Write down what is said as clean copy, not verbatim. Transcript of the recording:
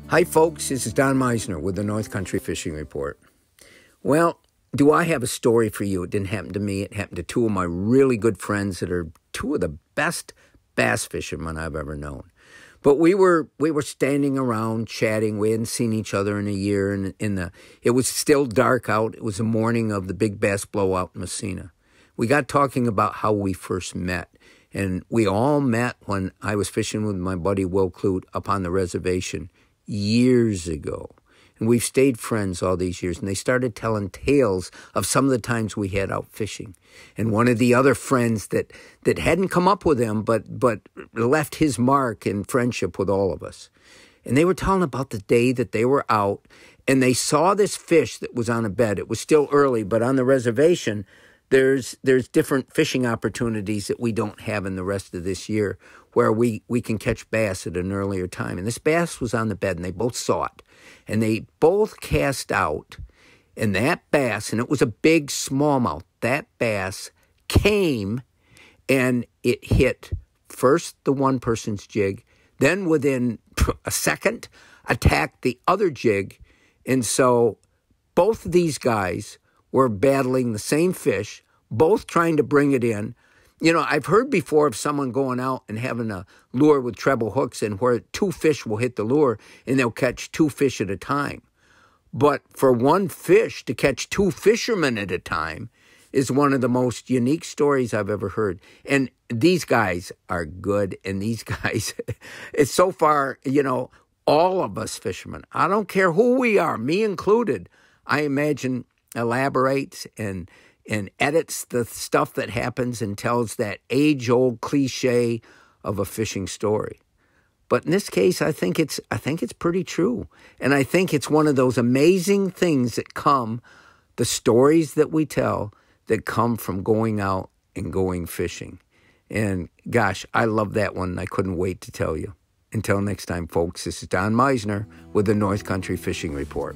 Hi, folks. This is Don Meisner with the North Country Fishing Report. Well, do I have a story for you? It didn't happen to me. It happened to two of my really good friends that are two of the best bass fishermen I've ever known. But we were standing around chatting. We hadn't seen each other in a year, and it was still dark out. It was the morning of the big bass blowout in Messina. We got talking about how we first met. And we all met when I was fishing with my buddy Will Clute up on the reservation years ago. And we've stayed friends all these years. And they started telling tales of some of the times we had out fishing. And one of the other friends that hadn't come up with him, but left his mark in friendship with all of us. And they were telling about the day that they were out and they saw this fish that was on a bed. It was still early, but on the reservation, there's different fishing opportunities that we don't have in the rest of this year where we can catch bass at an earlier time. And this bass was on the bed, and they both saw it. And they both cast out, and that bass, and it was a big smallmouth, that bass came, and it hit first the one person's jig, then within a second, attacked the other jig. And so both of these guys were battling the same fish, both trying to bring it in. You know, I've heard before of someone going out and having a lure with treble hooks and where two fish will hit the lure and they'll catch two fish at a time. But for one fish to catch two fishermen at a time is one of the most unique stories I've ever heard. And these guys are good, and these guys, it's so far, you know, all of us fishermen, I don't care who we are, me included, I imagine elaborates and edits the stuff that happens and tells that age-old cliche of a fishing story. But in this case, I think it's pretty true. And I think it's one of those amazing things that come, the stories that we tell that come from going out and going fishing. And gosh, I love that one, and I couldn't wait to tell you. Until next time, folks, this is Don Meisner with the North Country Fishing Report.